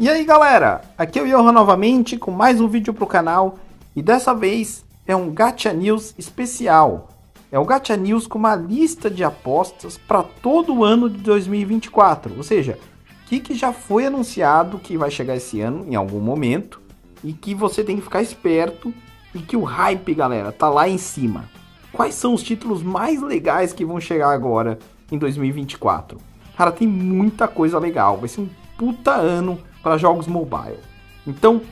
E aí galera, aqui é o Johan novamente com mais um vídeo pro canal e dessa vez é um Gacha News especial. É o Gacha News com uma lista de apostas para todo o ano de 2024, ou seja, o que já foi anunciado que vai chegar esse ano em algum momento e que você tem que ficar esperto e que o hype, galera, tá lá em cima. Quais são os títulos mais legais que vão chegar agora em 2024? Cara, tem muita coisa legal, vai ser um puta ano para jogos mobile. Então,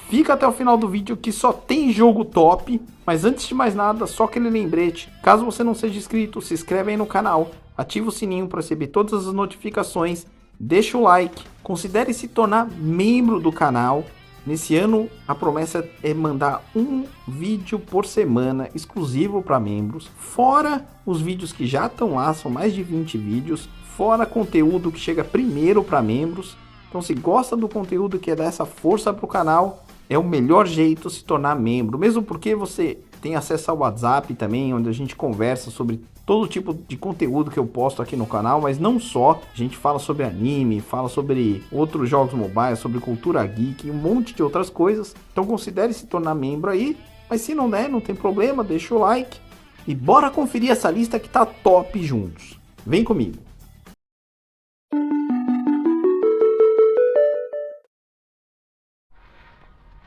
fica até o final do vídeo que só tem jogo top. Mas antes de mais nada, só aquele lembrete. Caso você não seja inscrito, se inscreve aí no canal. Ativa o sininho para receber todas as notificações. Deixa o like. Considere se tornar membro do canal. Nesse ano, a promessa é mandar um vídeo por semana exclusivo para membros. Fora os vídeos que já estão lá, são mais de 20 vídeos. Fora conteúdo que chega primeiro para membros. Então, se gosta do conteúdo que é dar essa força para o canal, é o melhor jeito se tornar membro. Mesmo porque você tem acesso ao WhatsApp também, onde a gente conversa sobre todo tipo de conteúdo que eu posto aqui no canal, mas não só. A gente fala sobre anime, fala sobre outros jogos mobile, sobre cultura geek e um monte de outras coisas. Então, considere se tornar membro aí. Mas se não der, não tem problema, deixa o like. E bora conferir essa lista que tá top juntos. Vem comigo.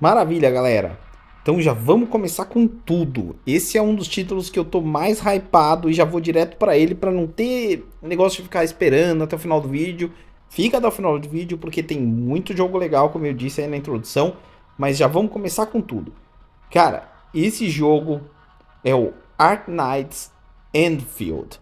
Maravilha, galera. Então já vamos começar com tudo. Esse é um dos títulos que eu tô mais hypado e já vou direto para ele para não ter negócio de ficar esperando até o final do vídeo. Fica até o final do vídeo porque tem muito jogo legal, como eu disse aí na introdução, mas já vamos começar com tudo. Cara, esse jogo é o Arknights Endfield,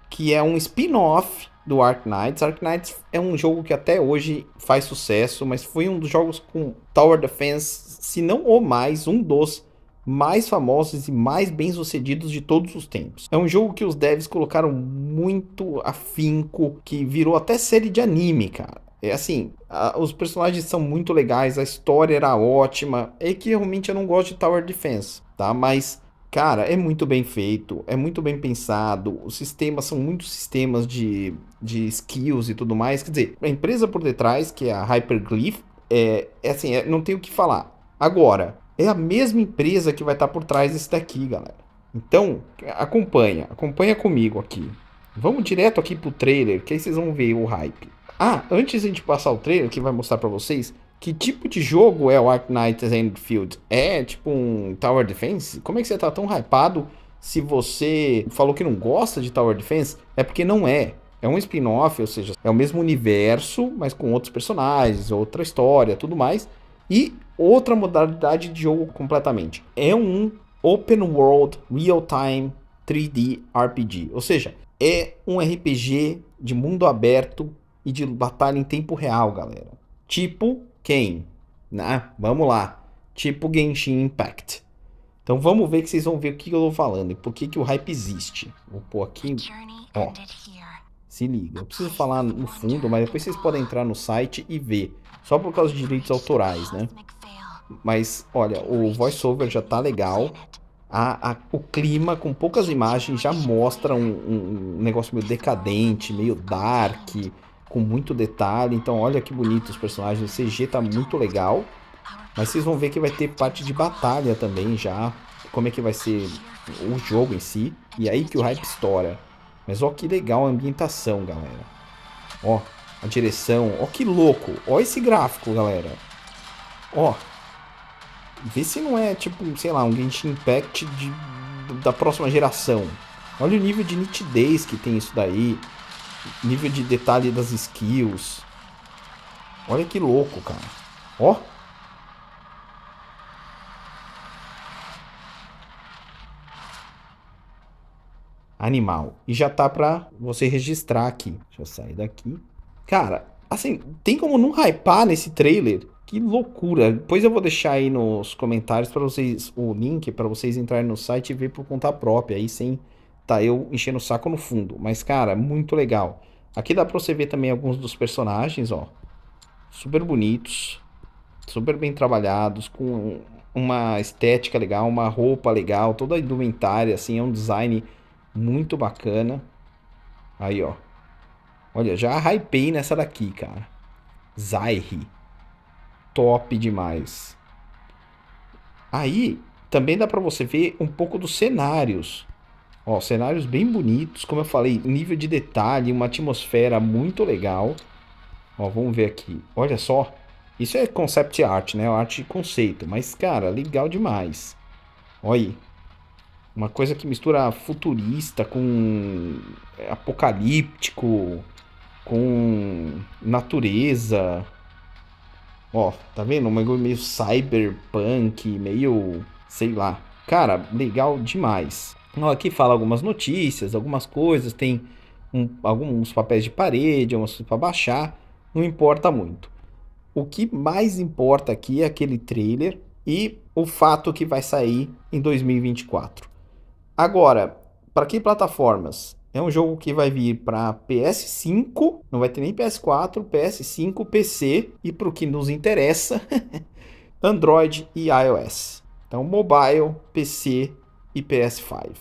que é um spin-off do Arknights. Arknights é um jogo que até hoje faz sucesso, mas foi um dos jogos com Tower Defense, se não o mais, um dos mais famosos e mais bem-sucedidos de todos os tempos. É um jogo que os devs colocaram muito afinco, que virou até série de anime, cara. É assim, os personagens são muito legais, a história era ótima. É que realmente eu não gosto de Tower Defense, tá? Mas cara, é muito bem feito, é muito bem pensado, os sistemas são muitos sistemas de skills e tudo mais. Quer dizer, a empresa por detrás, que é a Hyperglyph, não tem o que falar. Agora, é a mesma empresa que vai estar por trás desse daqui, galera. Então, acompanha comigo aqui. Vamos direto aqui pro trailer, que aí vocês vão ver o hype. Ah, antes de a gente passar o trailer, que vai mostrar pra vocês, que tipo de jogo é o Arknights Endfield? É tipo um Tower Defense? Como é que você tá tão hypado se você falou que não gosta de Tower Defense? É porque não é. É um spin-off, ou seja, é o mesmo universo, mas com outros personagens, outra história, tudo mais. E outra modalidade de jogo completamente. É um Open World Real-Time 3D RPG. Ou seja, é um RPG de mundo aberto e de batalha em tempo real, galera. Tipo quem? Vamos lá. Tipo Genshin Impact. Então vamos ver que vocês vão ver o que eu tô falando e por que o hype existe. Vou pôr aqui, ó. Se liga. Eu preciso falar no fundo, mas depois vocês podem entrar no site e ver. Só por causa de direitos autorais, né? Mas, olha, o voiceover já tá legal. O clima, com poucas imagens, já mostra um negócio meio decadente, meio dark, com muito detalhe. Então olha que bonito os personagens, o CG tá muito legal. Mas vocês vão ver que vai ter parte de batalha também já, como é que vai ser o jogo em si. E aí que o hype estoura. Mas ó que legal a ambientação, galera. Ó, a direção, ó que louco. Ó esse gráfico, galera. Ó, vê se não é tipo, sei lá, um Genshin Impact da próxima geração. Olha o nível de nitidez que tem isso daí. Nível de detalhe das skills. Olha que louco, cara. Ó. Animal. E já tá pra você registrar aqui. Deixa eu sair daqui. Cara, assim, tem como não hypar nesse trailer? Que loucura. Depois eu vou deixar aí nos comentários para vocês o link para vocês entrarem no site e ver por conta própria. Aí sem tá eu enchendo o saco no fundo. Mas, cara, muito legal. Aqui dá pra você ver também alguns dos personagens, ó. Super bonitos. Super bem trabalhados. Com uma estética legal, uma roupa legal. Toda a indumentária, assim, é um design muito bacana. Aí, ó. Olha, já hypei nessa daqui, cara. Zairi. top demais. Aí, também dá pra você ver um pouco dos cenários. Ó, cenários bem bonitos, como eu falei, nível de detalhe, uma atmosfera muito legal. Ó, vamos ver aqui. Olha só. Isso é concept art, né? Arte de conceito. Mas, cara, legal demais. Olha aí. Uma coisa que mistura futurista com apocalíptico, com natureza. Ó, tá vendo? Um bagulho meio cyberpunk, meio, sei lá. Cara, legal demais. Ó, aqui fala algumas notícias, algumas coisas, tem alguns papéis de parede, umas para baixar, não importa muito. O que mais importa aqui é aquele trailer e o fato que vai sair em 2024. Agora, para que plataformas? É um jogo que vai vir para PS5, não vai ter nem PS4, PS5, PC e para o que nos interessa, Android e iOS. Então, mobile, PC e PS5.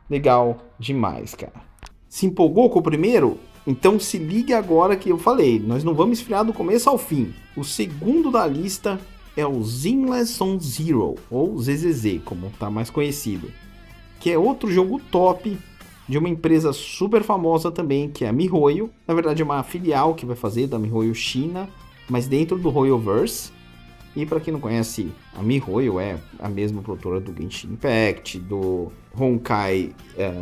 Legal demais, cara. Se empolgou com o primeiro? Então se ligue agora que eu falei, nós não vamos esfriar do começo ao fim. O segundo da lista é o Zenless on Zero, ou ZZZ, como está mais conhecido, que é outro jogo top de uma empresa super famosa também, que é a MiHoYo. Na verdade é uma filial que vai fazer da MiHoYo China, mas dentro do HoYoverse. E para quem não conhece, a MiHoYo é a mesma produtora do Genshin Impact, do Honkai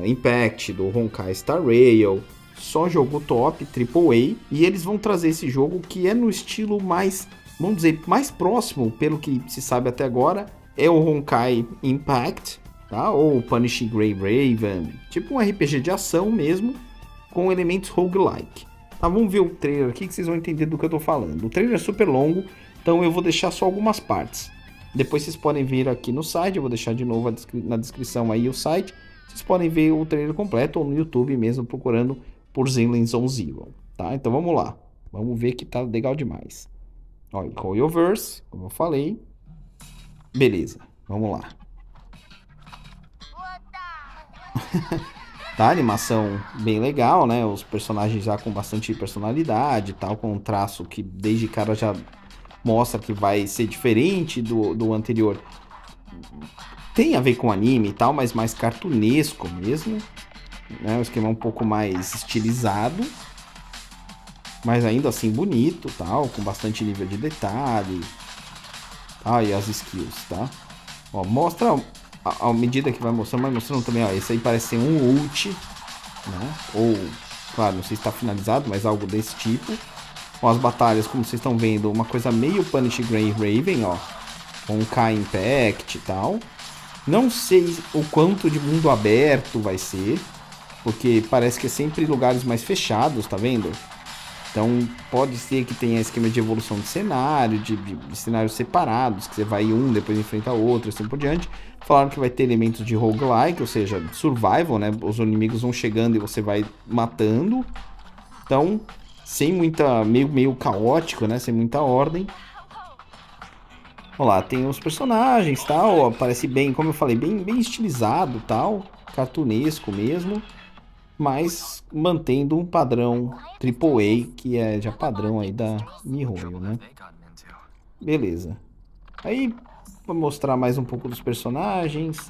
Impact, do Honkai Star Rail. Só jogo top, AAA. E eles vão trazer esse jogo que é no estilo mais, vamos dizer, mais próximo, pelo que se sabe até agora, é o Honkai Impact, tá? Ou Punishing Grey Raven, tipo um RPG de ação mesmo, com elementos roguelike. Tá, vamos ver o trailer aqui que vocês vão entender do que eu tô falando. O trailer é super longo, então eu vou deixar só algumas partes. Depois vocês podem vir aqui no site, eu vou deixar de novo na descrição aí o site. Vocês podem ver o trailer completo ou no YouTube mesmo, procurando por Zenless on Zero, tá? Então vamos lá. Vamos ver que tá legal demais. Olha, HoYoverse, como eu falei. Beleza, vamos lá. Tá, animação bem legal, né? Os personagens já com bastante personalidade e tal, com um traço que desde cara já mostra que vai ser diferente do anterior. Tem a ver com anime e tal, mas mais cartunesco mesmo, né? Um esquema um pouco mais estilizado, mas ainda assim bonito, tal, com bastante nível de detalhe. Ah, e as skills, tá? Ó, mostra à medida que vai mostrando também, ó, esse aí parece ser um ult, né? Ou, claro, não sei se está finalizado, mas algo desse tipo. Ó, as batalhas, como vocês estão vendo, uma coisa meio Punish Grey Raven, ó, com um K Impact e tal. Não sei o quanto de mundo aberto vai ser, porque parece que é sempre lugares mais fechados, tá vendo? Então pode ser que tenha esquema de evolução de cenário, de cenários separados, que você vai um, depois enfrenta outro, assim por diante. Falaram que vai ter elementos de roguelike, ou seja, survival, né? Os inimigos vão chegando e você vai matando. Então, sem muita... meio caótico, né? Sem muita ordem. Olha lá, tem os personagens, tal, parece bem, como eu falei, bem estilizado, tal, cartunesco mesmo, mas mantendo um padrão AAA, que é já padrão aí da MiHoYo, né? Beleza. Aí, vou mostrar mais um pouco dos personagens.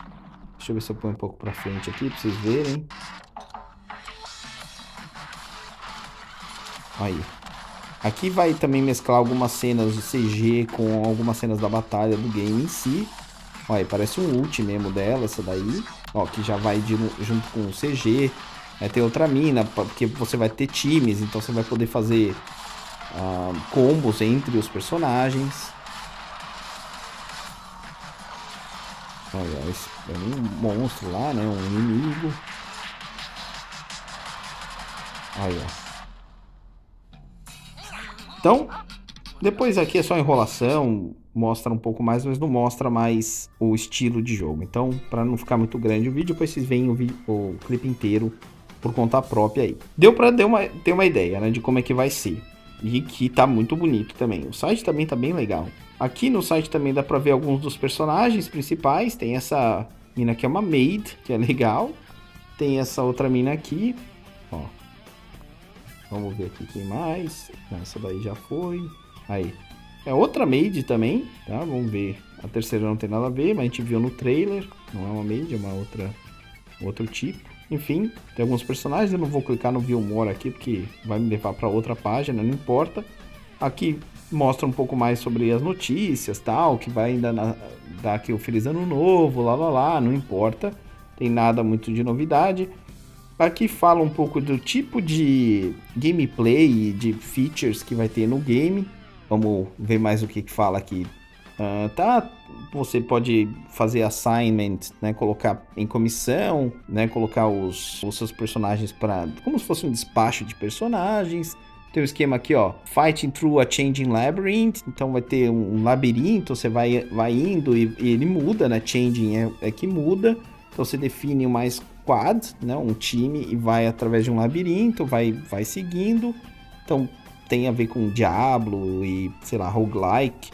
Deixa eu ver se eu ponho um pouco pra frente aqui, pra vocês verem. Aí. Aqui vai também mesclar algumas cenas de CG com algumas cenas da batalha do game em si. Olha, parece um ult mesmo dela, essa daí. Ó, que já vai junto com o CG. Vai ter outra mina, porque você vai ter times, então você vai poder fazer combos entre os personagens. Olha, esse é um monstro lá, né? Um inimigo. Olha. Então, depois aqui é só enrolação, mostra um pouco mais, mas não mostra mais o estilo de jogo. Então, para não ficar muito grande o vídeo, depois vocês veem o clipe inteiro por conta própria aí. Deu para ter uma ideia, né, de como é que vai ser. E que tá muito bonito também. O site também tá bem legal. Aqui no site também dá para ver alguns dos personagens principais. Tem essa mina que é uma maid, que é legal. Tem essa outra mina aqui, ó. Vamos ver aqui quem mais. Essa daí já foi. Aí. É outra Maid também, tá? Vamos ver. A terceira não tem nada a ver, mas a gente viu no trailer. Não é uma Maid, é uma outro tipo. Enfim, tem alguns personagens. Eu não vou clicar no View More aqui, porque vai me levar para outra página, não importa. Aqui mostra um pouco mais sobre as notícias, tal, que vai ainda dar aqui o Feliz Ano Novo, lá, não importa. Tem nada muito de novidade. Aqui fala um pouco do tipo de gameplay e de features que vai ter no game. Vamos ver mais o que fala aqui. Tá, você pode fazer assignment, né, colocar em comissão, né, colocar os seus personagens para como se fosse um despacho de personagens. Tem um esquema aqui, ó, fighting through a changing labyrinth. Então vai ter um labirinto, você vai indo e ele muda, né? Changing é que muda. Então você define uma squad, né, um time, e vai através de um labirinto, vai seguindo. Então tem a ver com Diablo e, sei lá, roguelike,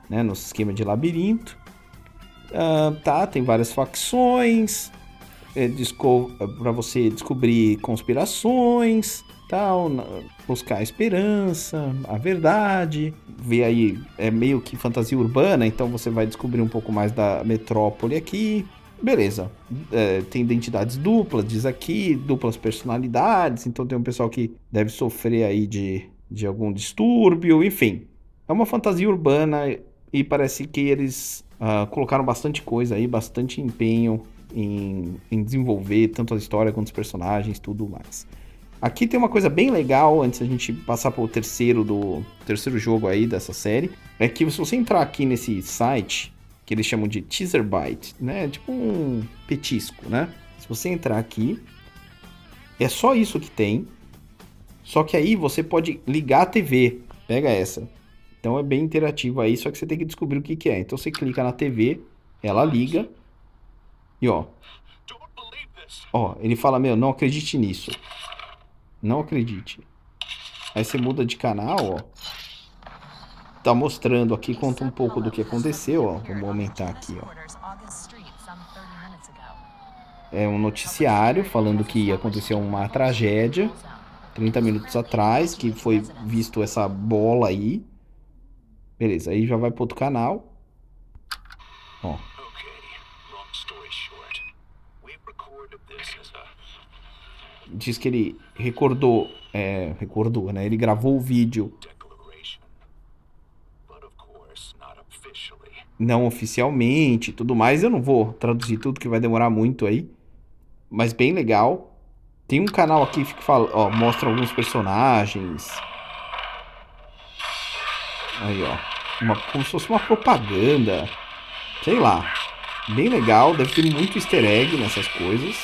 né, no esquema de labirinto. Tá, tem várias facções, para você descobrir conspirações, tal, buscar a esperança, a verdade, ver aí, é meio que fantasia urbana, então você vai descobrir um pouco mais da metrópole aqui. Beleza, tem identidades duplas, diz aqui, duplas personalidades, então tem um pessoal que deve sofrer aí de algum distúrbio, enfim. É uma fantasia urbana e parece que eles colocaram bastante coisa aí, bastante empenho em desenvolver tanto a história quanto os personagens, tudo mais. Aqui tem uma coisa bem legal, antes da gente passar para o terceiro jogo aí dessa série, é que se você entrar aqui nesse site, que eles chamam de Teaser Byte, né? Tipo um petisco, né? Se você entrar aqui, é só isso que tem. Só que aí você pode ligar a TV. Pega essa. Então é bem interativo aí, só que você tem que descobrir o que é. Então você clica na TV, ela liga. E ó. Ó, ele fala, meu, não acredite nisso. Não acredite. Aí você muda de canal, ó. Tá mostrando aqui, conta um pouco do que aconteceu, ó. Vamos aumentar aqui, ó. É um noticiário falando que aconteceu uma tragédia 30 minutos atrás, que foi visto essa bola aí. Beleza, aí já vai pro outro canal. Ó. Diz que ele recordou, né? Ele gravou o vídeo não oficialmente, tudo mais. Eu não vou traduzir tudo, que vai demorar muito aí. Mas bem legal. Tem um canal aqui que fala, ó, mostra alguns personagens. Aí, ó. Como se fosse uma propaganda. Sei lá. Bem legal. Deve ter muito easter egg nessas coisas.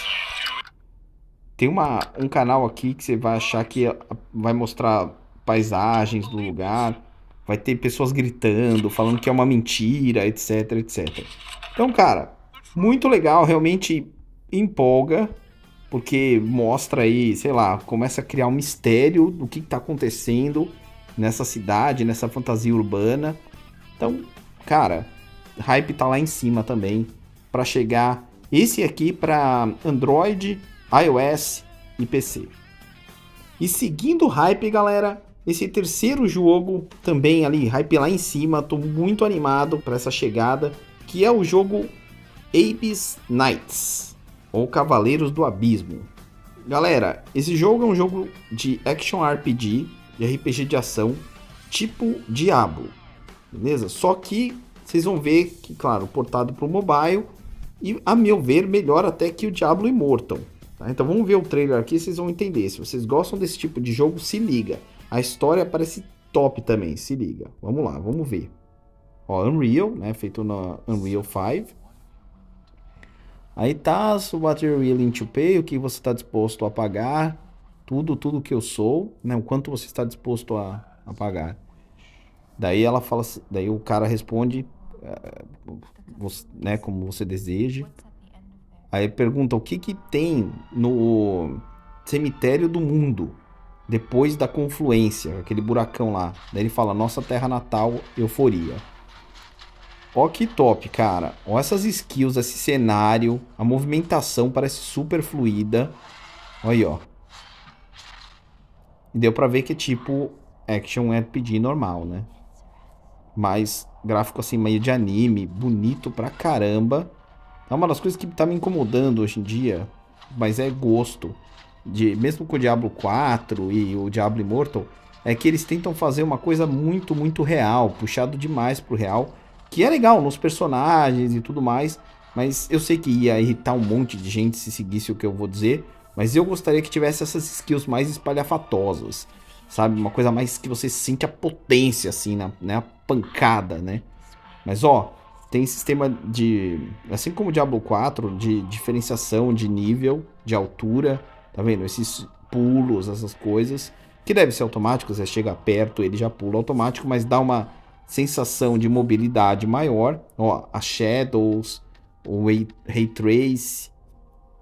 Tem um canal aqui que você vai achar que vai mostrar paisagens do lugar. Vai ter pessoas gritando, falando que é uma mentira, etc, etc. Então, cara, muito legal. Realmente empolga. Porque mostra aí, sei lá, começa a criar um mistério do que tá acontecendo nessa cidade, nessa fantasia urbana. Então, cara, hype tá lá em cima também para chegar esse aqui para Android, iOS e PC. E seguindo o hype, galera, esse terceiro jogo também ali, hype lá em cima, tô muito animado para essa chegada, que é o jogo Abyss Knights, ou Cavaleiros do Abismo. Galera, esse jogo é um jogo de Action RPG, de RPG de ação, tipo Diablo, beleza? Só que vocês vão ver que, claro, portado para o mobile, e a meu ver, melhor até que o Diablo Immortal. Tá? Então vamos ver o trailer aqui, vocês vão entender. Se vocês gostam desse tipo de jogo, se liga. A história parece top também, se liga. Vamos lá, vamos ver. Ó, Unreal, né? Feito na Unreal 5. Aí tá, what you're willing to pay, o que você está disposto a pagar, tudo que eu sou, né? O quanto você está disposto a pagar. Daí ela fala, daí o cara responde, né, como você deseja. Aí pergunta o que tem no cemitério do mundo, depois da confluência, aquele buracão lá. Daí ele fala, nossa terra natal, euforia. Ó que top, cara. Ó essas skills, esse cenário. A movimentação parece super fluida. Olha aí, ó. E deu pra ver que é tipo Action RPG normal, né? Mas gráfico assim, meio de anime, bonito pra caramba. É uma das coisas que tá me incomodando hoje em dia, mas é gosto. Mesmo com o Diablo 4 e o Diablo Immortal, é que eles tentam fazer uma coisa muito, muito real, puxado demais pro real, que é legal nos personagens e tudo mais, mas eu sei que ia irritar um monte de gente se seguisse o que eu vou dizer, mas eu gostaria que tivesse essas skills mais espalhafatosas, sabe? Uma coisa mais que você sente a potência, assim, né? A pancada, né? Mas, ó, tem sistema de, assim como o Diablo 4, de diferenciação de nível, de altura, tá vendo? Esses pulos, essas coisas, que deve ser automático, você chega perto, ele já pula automático, mas dá uma sensação de mobilidade maior. Ó, as Shadows, o Ray Trace,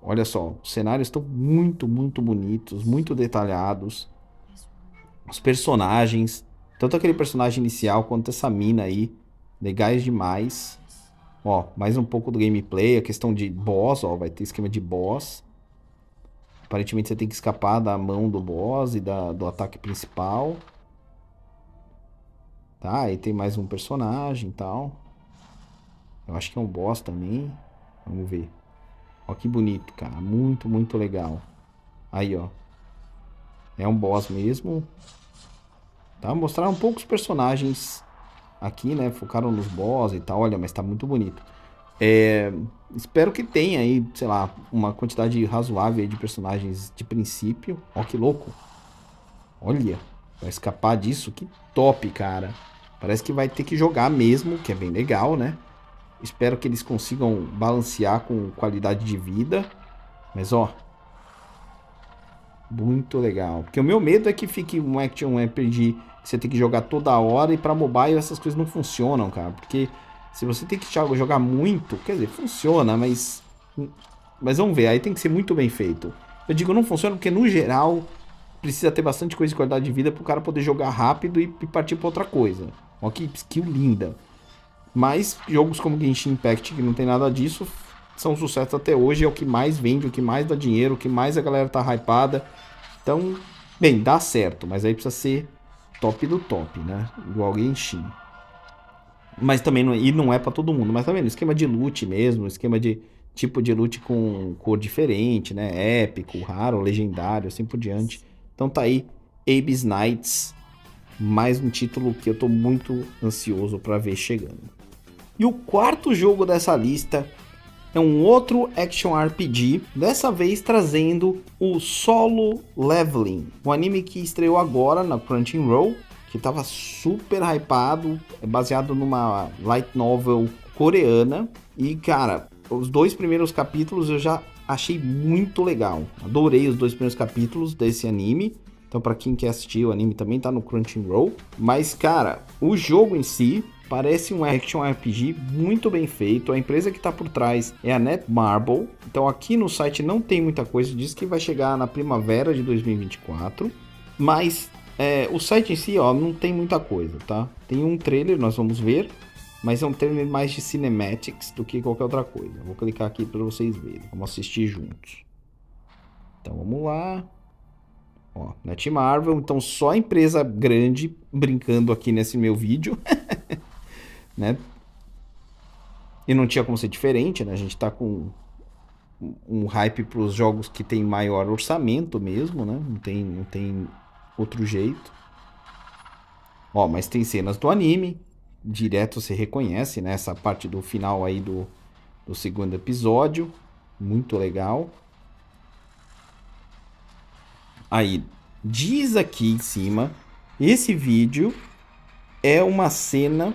olha só, os cenários estão muito, muito bonitos, muito detalhados. Os personagens, tanto aquele personagem inicial quanto essa mina aí, legais demais. Ó, mais um pouco do gameplay, a questão de boss, ó, vai ter esquema de boss. Aparentemente você tem que escapar da mão do boss e do ataque principal. Tá, aí tem mais um personagem e tal. Eu acho que é um boss também. Vamos ver. Ó que bonito, cara. Muito, muito legal. Aí, ó. É um boss mesmo. Tá, mostraram poucos personagens aqui, né? Focaram nos boss e tal. Olha, mas tá muito bonito. Espero que tenha aí, sei lá, uma quantidade razoável aí de personagens de princípio. Ó, que louco. Olha, vai escapar disso, que top, cara. Parece que vai ter que jogar mesmo, que é bem legal, né? Espero que eles consigam balancear com qualidade de vida. Mas, ó, muito legal. Porque o meu medo é que fique um action RPG que você tem que jogar toda hora e pra mobile essas coisas não funcionam, cara. Porque se você tem que jogar muito, quer dizer, funciona, mas vamos ver, aí tem que ser muito bem feito. Eu digo não funciona porque no geral precisa ter bastante coisa de qualidade de vida pro cara poder jogar rápido e partir pra outra coisa. Ó que skill linda. Mas jogos como Genshin Impact, que não tem nada disso, são sucesso até hoje, é o que mais vende, o que mais dá dinheiro, o que mais a galera tá hypada. Então, bem, dá certo, mas aí precisa ser top do top, né? Igual Genshin. Mas também não é pra todo mundo, mas tá vendo? Esquema de loot mesmo, esquema de tipo de loot com cor diferente, né? Épico, raro, legendário, assim por diante. Então tá aí, Abe's Knights, mais um título que eu tô muito ansioso pra ver chegando. E o quarto jogo dessa lista é um outro Action RPG, dessa vez trazendo o Solo Leveling, um anime que estreou agora na Crunchyroll, que estava super hypado, é baseado numa light novel coreana. E cara, os 2 primeiros capítulos eu já achei muito legal, adorei os 2 primeiros capítulos desse anime. Então para quem quer assistir o anime também tá no Crunchyroll. Mas cara, o jogo em si parece um action RPG muito bem feito. A empresa que está por trás é a Netmarble. Então aqui no site não tem muita coisa. Diz que vai chegar na primavera de 2024. Mas o site em si, ó, não tem muita coisa, tá? Tem um trailer, nós vamos ver. Mas é um trailer mais de cinematics do que qualquer outra coisa. Vou clicar aqui para vocês verem. Vamos assistir juntos. Então vamos lá. Ó, Netmarble. Então só empresa grande brincando aqui nesse meu vídeo. Né? E não tinha como ser diferente, né? A gente tá com um hype para os jogos que tem maior orçamento mesmo, né? Não tem outro jeito. Ó, mas tem cenas do anime, direto você reconhece, né? Essa parte do final aí do segundo episódio, muito legal. Aí, diz aqui em cima, esse vídeo é uma cena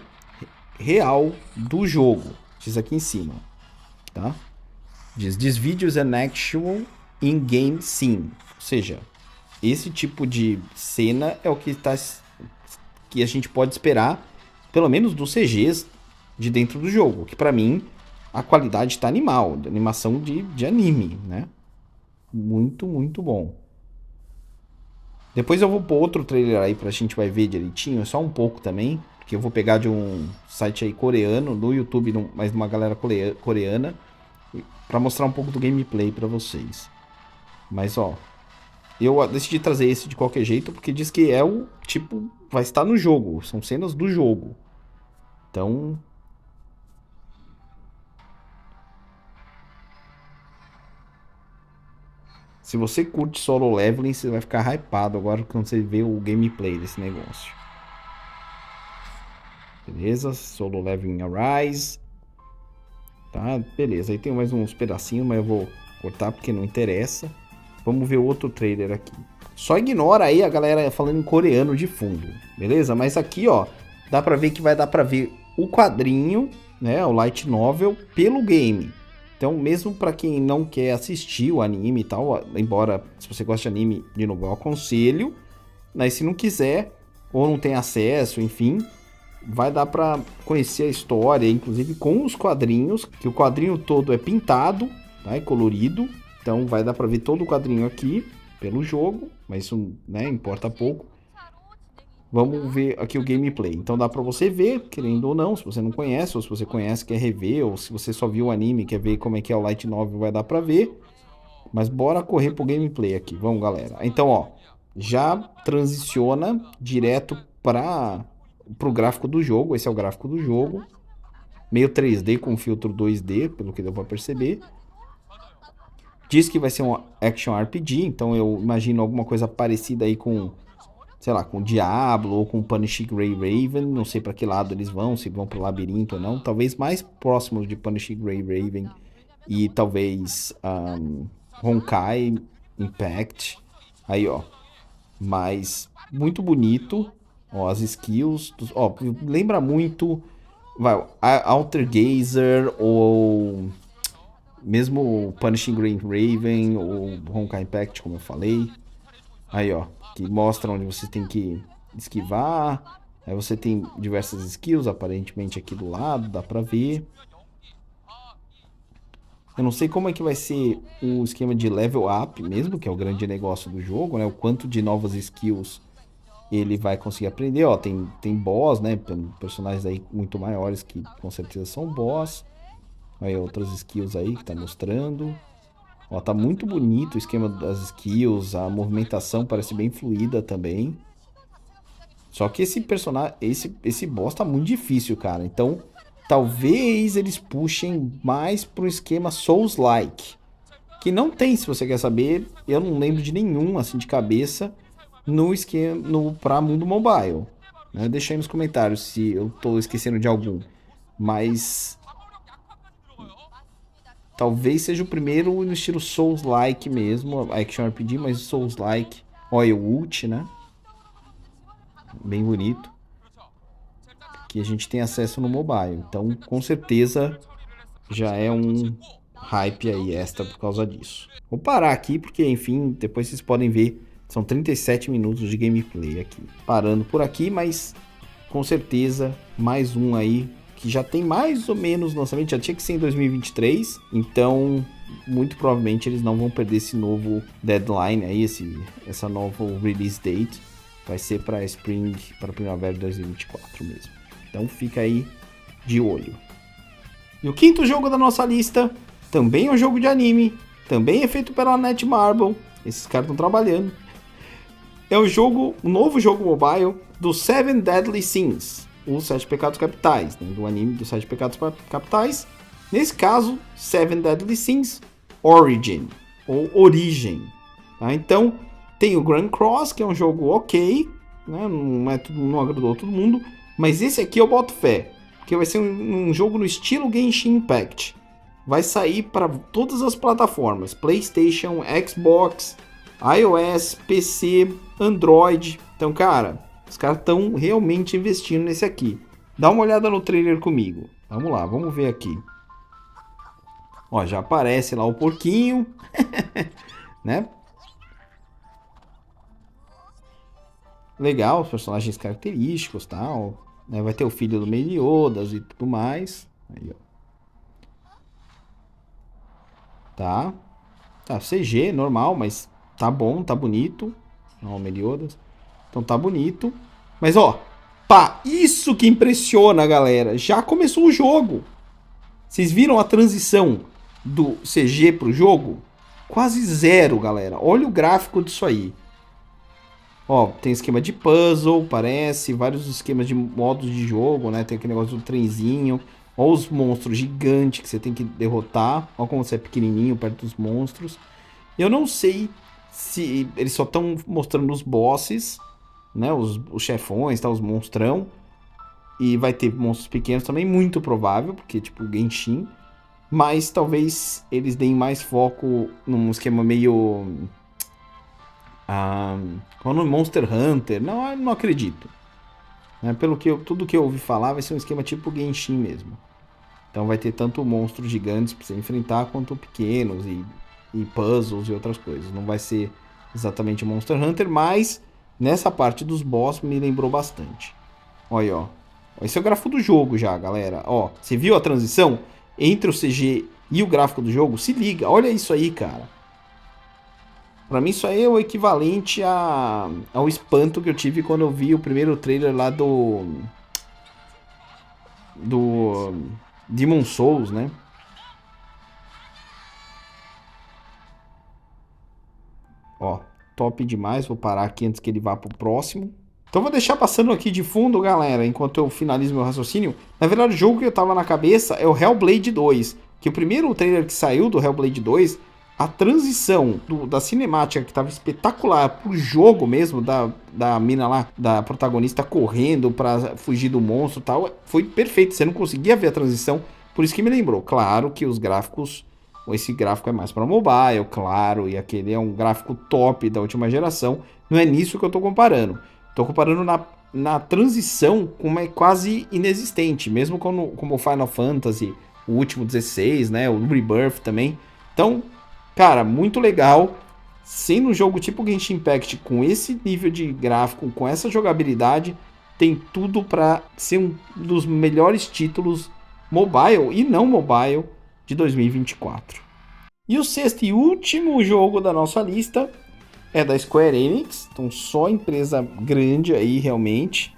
real do jogo. Diz aqui em cima, tá? Diz, this video is an actual in-game scene. Ou seja, esse tipo de cena é o que a gente pode esperar, pelo menos dos CGs de dentro do jogo. Que pra mim, a qualidade está animal, de animação de anime, né? Muito, muito bom. Depois eu vou pôr outro trailer aí pra gente vai ver direitinho, só um pouco também. Porque eu vou pegar de um site aí coreano, no YouTube, mas de uma galera coreana, para mostrar um pouco do gameplay para vocês. Mas ó, eu decidi trazer esse de qualquer jeito porque diz que é o tipo, vai estar no jogo, são cenas do jogo. Então, se você curte solo leveling, você vai ficar hypado agora quando você vê o gameplay desse negócio. Beleza? Solo leveling Arise. Tá, beleza. Aí tem mais uns pedacinhos, mas eu vou cortar porque não interessa. Vamos ver outro trailer aqui. Só ignora aí a galera falando em coreano de fundo, beleza? Mas aqui, ó, dá pra ver que vai dar pra ver o quadrinho, né, o light novel, pelo game. Então, mesmo pra quem não quer assistir o anime e tal, embora se você gosta de anime, de novo, eu aconselho, mas se não quiser, ou não tem acesso, enfim, vai dar pra conhecer a história, inclusive com os quadrinhos, que o quadrinho todo é pintado, tá, é colorido, então vai dar pra ver todo o quadrinho aqui, pelo jogo, mas isso, né, importa pouco. Vamos ver aqui o gameplay. Então dá pra você ver, querendo ou não, se você não conhece, ou se você conhece, quer rever, ou se você só viu o anime, quer ver como é que é o light novel, vai dar pra ver. Mas bora correr pro gameplay aqui, vamos galera. Então ó, já transiciona direto pro gráfico do jogo, esse é o gráfico do jogo. Meio 3D com filtro 2D, pelo que deu pra perceber. Diz que vai ser um action RPG, então eu imagino alguma coisa parecida aí com, sei lá, com Diablo ou com Punished Grey Raven. Não sei para que lado eles vão, se vão pro labirinto ou não. Talvez mais próximos de Punished Grey Raven e talvez Honkai Impact. Aí, ó. Mas muito bonito. Ó, as skills. Ó, lembra muito. Vai, Alter Gazer ou mesmo Punishing Green Raven ou Honkai Impact, como eu falei. Aí, ó, que mostra onde você tem que esquivar. Aí você tem diversas skills, aparentemente aqui do lado, dá pra ver. Eu não sei como é que vai ser o esquema de level up mesmo, que é o grande negócio do jogo, né? O quanto de novas skills ele vai conseguir aprender. Ó, tem boss, né? Personagens aí muito maiores que com certeza são boss. Aí outras skills aí que tá mostrando. Ó, tá muito bonito o esquema das skills, a movimentação parece bem fluida também. Só que esse personagem, esse boss tá muito difícil, cara. Então, talvez eles puxem mais pro esquema Souls-like. Que não tem, se você quer saber, eu não lembro de nenhum, assim, de cabeça, no esquema, pra mundo mobile. Né? Deixa aí nos comentários se eu tô esquecendo de algum. Mas talvez seja o primeiro no estilo Souls-like mesmo, Action RPG, mas Souls-like. Olha o ult, né? Bem bonito. Que a gente tem acesso no mobile. Então, com certeza, já é um hype aí extra por causa disso. Vou parar aqui porque, enfim, depois vocês podem ver. São 37 minutos de gameplay aqui. Parando por aqui, mas com certeza mais um aí que já tem mais ou menos lançamento, já tinha que ser em 2023, então muito provavelmente eles não vão perder esse novo deadline aí, essa nova release date, vai ser para Spring, para Primavera de 2024 mesmo. Então fica aí de olho. E o quinto jogo da nossa lista, também é um jogo de anime, também é feito pela Netmarble, esses caras estão trabalhando. É um novo jogo mobile do Seven Deadly Sins, os 7 Pecados Capitais, né, do anime dos 7 Pecados Capitais. Nesse caso, Seven Deadly Sins Origin, ou Origem. Tá? Então, tem o Grand Cross, que é um jogo ok, né, não agradou todo mundo, mas esse aqui eu boto fé, porque vai ser um jogo no estilo Genshin Impact. Vai sair para todas as plataformas, PlayStation, Xbox, iOS, PC, Android. Então, cara, os caras estão realmente investindo nesse aqui. Dá uma olhada no trailer comigo. Vamos lá, vamos ver aqui. Ó, já aparece lá o porquinho, né? Legal, os personagens característicos, tal. Né? Vai ter o filho do Meliodas e tudo mais. Aí, ó. Tá. Tá, CG, normal, mas tá bom, tá bonito. Ó, o Meliodas. Então tá bonito. Mas ó, pá, isso que impressiona, galera. Já começou o jogo. Vocês viram a transição do CG pro jogo? Quase zero, galera. Olha o gráfico disso aí. Ó, tem esquema de puzzle, parece, vários esquemas de modos de jogo, né? Tem aquele negócio do trenzinho. Ó os monstros gigantes que você tem que derrotar. Ó como você é pequenininho perto dos monstros. Eu não sei se eles só estão mostrando os bosses, né? Os chefões, tá? Os monstrão. E vai ter monstros pequenos também, muito provável, porque tipo Genshin. Mas talvez eles deem mais foco num esquema meio... no Monster Hunter. Não, eu não acredito. Né? Tudo que eu ouvi falar vai ser um esquema tipo Genshin mesmo. Então vai ter tanto monstros gigantes para você enfrentar, quanto pequenos e puzzles e outras coisas. Não vai ser exatamente Monster Hunter, mas nessa parte dos boss me lembrou bastante. Olha aí, ó. Esse é o gráfico do jogo já, galera. Ó, você viu a transição entre o CG e o gráfico do jogo? Se liga, olha isso aí, cara. Pra mim isso aí é o equivalente ao espanto que eu tive quando eu vi o primeiro trailer lá do Demon Souls, né? Ó, top demais. Vou parar aqui antes que ele vá pro próximo. Então vou deixar passando aqui de fundo, galera, enquanto eu finalizo meu raciocínio. Na verdade, o jogo que eu tava na cabeça é o Hellblade 2. Que o primeiro trailer que saiu do Hellblade 2, a transição da cinemática que tava espetacular pro jogo mesmo, da mina lá, da protagonista correndo pra fugir do monstro e tal, foi perfeito. Você não conseguia ver a transição, por isso que me lembrou. Claro que os gráficos, esse gráfico é mais para mobile, claro, e aquele é um gráfico top da última geração. Não é nisso que eu tô comparando. Tô comparando na transição, como é quase inexistente, mesmo como o Final Fantasy, o último 16, né, o Rebirth também. Então, cara, muito legal. Sendo um jogo tipo Genshin Impact, com esse nível de gráfico, com essa jogabilidade, tem tudo para ser um dos melhores títulos mobile e não mobile de 2024. E o sexto e último jogo da nossa lista é da Square Enix, então só empresa grande aí realmente.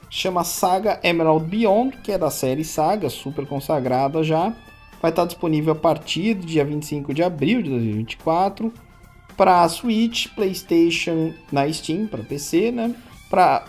Chama Saga Emerald Beyond, que é da série Saga, super consagrada já. Vai estar disponível a partir do dia 25 de abril de 2024 para Switch, PlayStation, na Steam, para PC, né? Para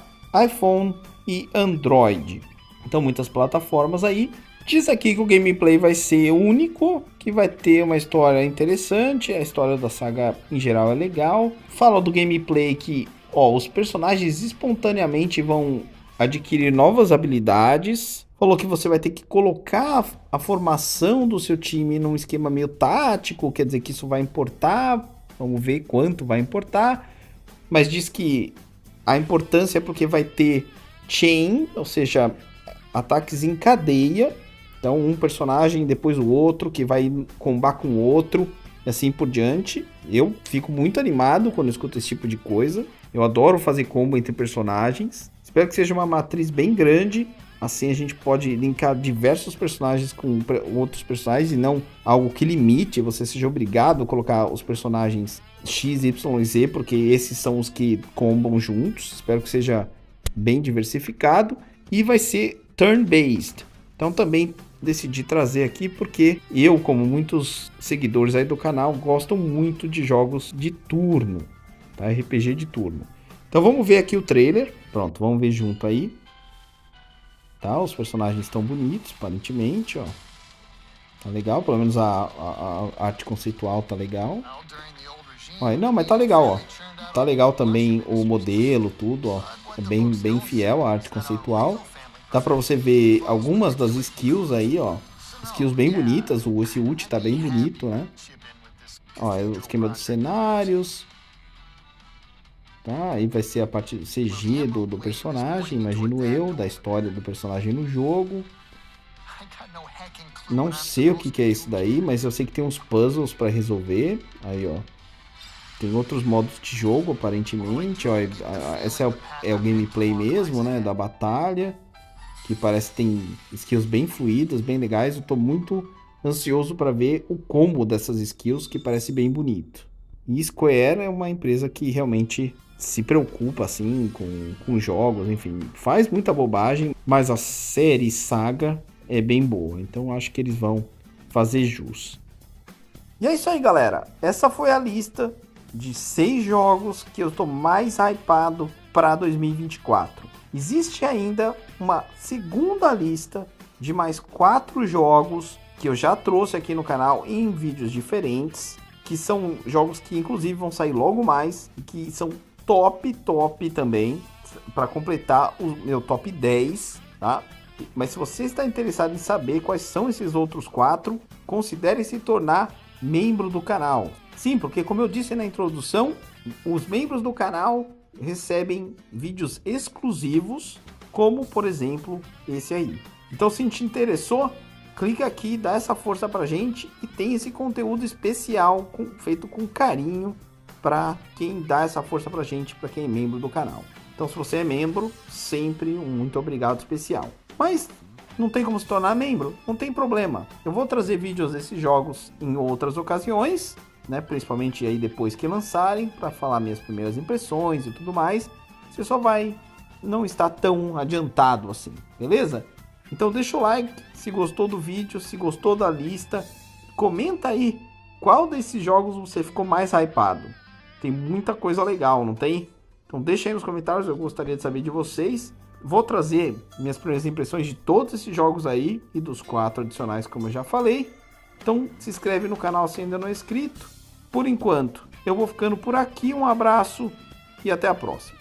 iPhone e Android. Então muitas plataformas aí. Diz aqui que o gameplay vai ser único, que vai ter uma história interessante, a história da saga em geral é legal. Fala do gameplay que, ó, os personagens espontaneamente vão adquirir novas habilidades. Falou que você vai ter que colocar a formação do seu time num esquema meio tático, quer dizer que isso vai importar, vamos ver quanto vai importar. Mas diz que a importância é porque vai ter chain, ou seja, ataques em cadeia. Então, um personagem depois o outro, que vai combar com o outro, e assim por diante. Eu fico muito animado quando eu escuto esse tipo de coisa. Eu adoro fazer combo entre personagens. Espero que seja uma matriz bem grande. Assim a gente pode linkar diversos personagens com outros personagens e não algo que limite, você seja obrigado a colocar os personagens X, Y e Z, porque esses são os que combam juntos. Espero que seja bem diversificado. E vai ser turn-based. Então também decidi trazer aqui porque eu, como muitos seguidores aí do canal, gosto muito de jogos de turno, tá? RPG de turno. Então vamos ver aqui o trailer. Pronto, vamos ver junto aí. Tá, os personagens estão bonitos, aparentemente, ó. Tá legal, pelo menos a arte conceitual tá legal. Ó, não, mas tá legal, ó. Tá legal também o modelo, tudo, ó. É bem fiel a arte conceitual. Dá pra você ver algumas das skills aí, ó. Skills bem bonitas. Esse ult tá bem bonito, né? Ó, é o esquema dos cenários. Tá, aí vai ser a parte CG do personagem, imagino eu, da história do personagem no jogo. Não sei o que é isso daí, mas eu sei que tem uns puzzles pra resolver. Aí, ó. Tem outros modos de jogo, aparentemente. Ó, esse é o gameplay mesmo, né? Da batalha. Que parece que tem skills bem fluidas, bem legais. Eu tô muito ansioso para ver o combo dessas skills, que parece bem bonito. E Square é uma empresa que realmente se preocupa assim com jogos, enfim, faz muita bobagem, mas a série Saga é bem boa, então acho que eles vão fazer jus. E é isso aí, galera. Essa foi a lista de 6 jogos que eu estou mais hypado para 2024. Existe ainda uma segunda lista de mais 4 jogos que eu já trouxe aqui no canal em vídeos diferentes, que são jogos que inclusive vão sair logo mais, e que são top também, para completar o meu top 10, tá? Mas se você está interessado em saber quais são esses outros 4, considere se tornar membro do canal. Sim, porque como eu disse na introdução, os membros do canal recebem vídeos exclusivos, como por exemplo esse aí. Então se te interessou, clica aqui, dá essa força pra gente e tem esse conteúdo especial feito com carinho para quem dá essa força pra gente, para quem é membro do canal. Então se você é membro, sempre um muito obrigado especial. Mas não tem como se tornar membro? Não tem problema. Eu vou trazer vídeos desses jogos em outras ocasiões, né? Principalmente aí depois que lançarem, para falar minhas primeiras impressões e tudo mais. Você só vai não estar tão adiantado assim, beleza? Então deixa o like se gostou do vídeo, se gostou da lista. Comenta aí qual desses jogos você ficou mais hypado. Tem muita coisa legal, não tem? Então deixa aí nos comentários, eu gostaria de saber de vocês. Vou trazer minhas primeiras impressões de todos esses jogos aí e dos 4 adicionais, como eu já falei. Então se inscreve no canal se ainda não é inscrito. Por enquanto, eu vou ficando por aqui. Um abraço e até a próxima.